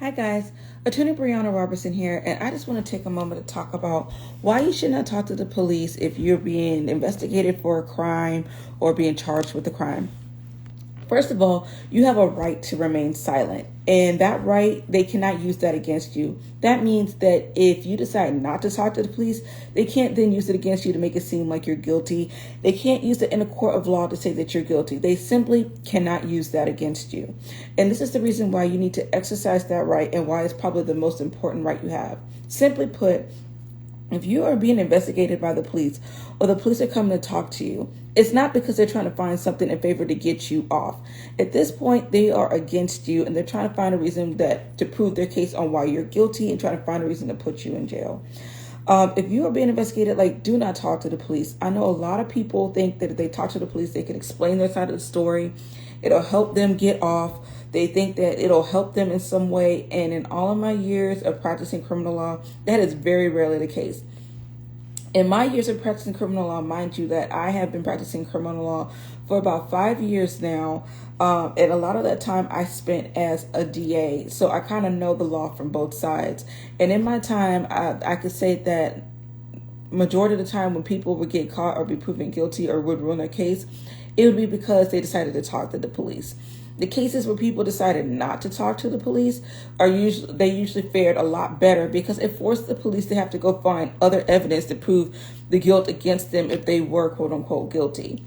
Hi guys, Attorney Brianna Robertson here, and I just want to take a moment to talk about why you should not talk to the police if you're being investigated for a crime or being charged with a crime. First of all, you have a right to remain silent, and that right, they cannot use that against you. That means that if you decide not to talk to the police, they can't then use it against you to make it seem like you're guilty. They can't use it in a court of law to say that you're guilty. They simply cannot use that against you. And this is the reason why you need to exercise that right and why it's probably the most important right you have. Simply put, if you are being investigated by the police or the police are coming to talk to you, it's not because they're trying to find something in favor to get you off. At this point, they are against you and they're trying to find a reason to prove their case on why you're guilty and trying to find a reason to put you in jail. If you are being investigated, do not talk to the police. I know a lot of people think that if they talk to the police, they can explain their side of the story. It'll help them get off. They think that it'll help them in some way. And in all of my years of practicing criminal law, that is very rarely the case. In my years of practicing criminal law, mind you that I have been practicing criminal law for about 5 years now. And a lot of that time I spent as a DA. So I kind of know the law from both sides. And in my time, I could say that majority of the time when people would get caught or be proven guilty or would ruin their case, it would be because they decided to talk to the police. The cases where people decided not to talk to the police usually fared a lot better because it forced the police to have to go find other evidence to prove the guilt against them if they were quote unquote guilty.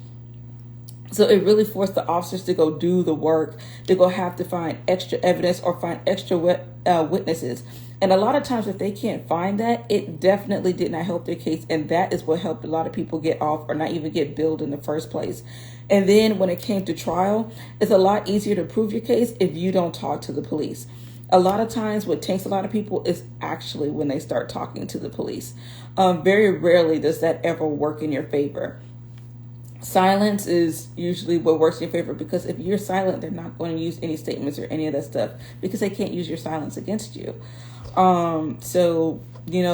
So it really forced the officers to go do the work, to go have to find extra evidence or find extra witnesses. And a lot of times if they can't find that, it definitely did not help their case. And that is what helped a lot of people get off or not even get billed in the first place. And then when it came to trial, it's a lot easier to prove your case if you don't talk to the police. A lot of times what takes a lot of people is actually when they start talking to the police. Very rarely does that ever work in your favor. Silence is usually what works in your favor because if you're silent, they're not going to use any statements or any of that stuff because they can't use your silence against you.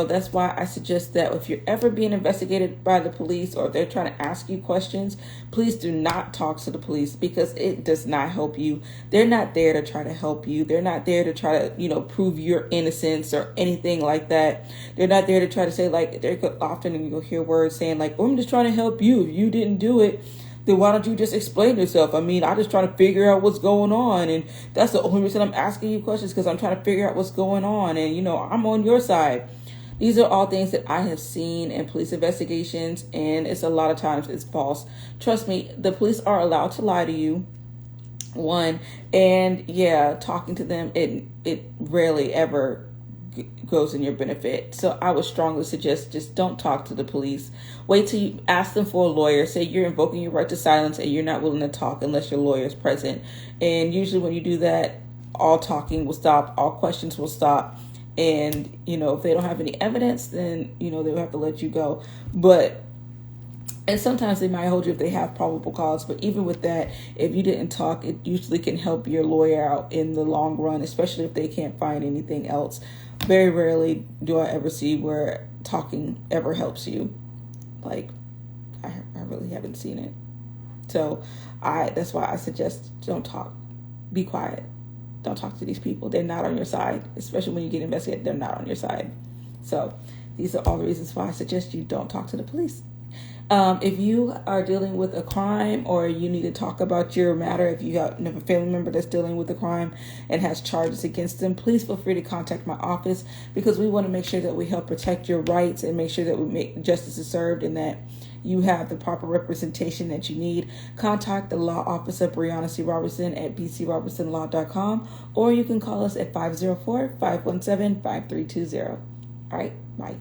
That's why I suggest that if you're ever being investigated by the police or if they're trying to ask you questions, please do not talk to the police because it does not help you. They're not there to try to help you. They're not there to try to, prove your innocence or anything like that. They're not there to try to say often you'll hear words saying I'm just trying to help you. If you didn't do it, then why don't you just explain yourself? I just trying to figure out what's going on. And that's the only reason I'm asking you questions because I'm trying to figure out what's going on. And, I'm on your side. These are all things that I have seen in police investigations. And it's a lot of times it's false. Trust me, the police are allowed to lie to you. One. And talking to them, it rarely ever goes in your benefit. So I would strongly suggest just don't talk to the police. Wait till you ask them for a lawyer. Say you're invoking your right to silence and you're not willing to talk unless your lawyer is present. And usually when you do that, all talking will stop, all questions will stop. And, if they don't have any evidence, then, they'll have to let you go. And sometimes they might hold you if they have probable cause. But even with that, if you didn't talk, it usually can help your lawyer out in the long run, especially if they can't find anything else. Very rarely do I ever see where talking ever helps you. I really haven't seen it. So that's why I suggest don't talk. Be quiet. Don't talk to these people. They're not on your side, especially when you get investigated. They're not on your side. So these are all the reasons why I suggest you don't talk to the police. If you are dealing with a crime or you need to talk about your matter, if you have a family member that's dealing with a crime and has charges against them, please feel free to contact my office because we want to make sure that we help protect your rights and make sure that we make justice is served and that you have the proper representation that you need. Contact the law office of Brianna C. Robertson at bcrobertsonlaw.com or you can call us at 504-517-5320. All right, bye.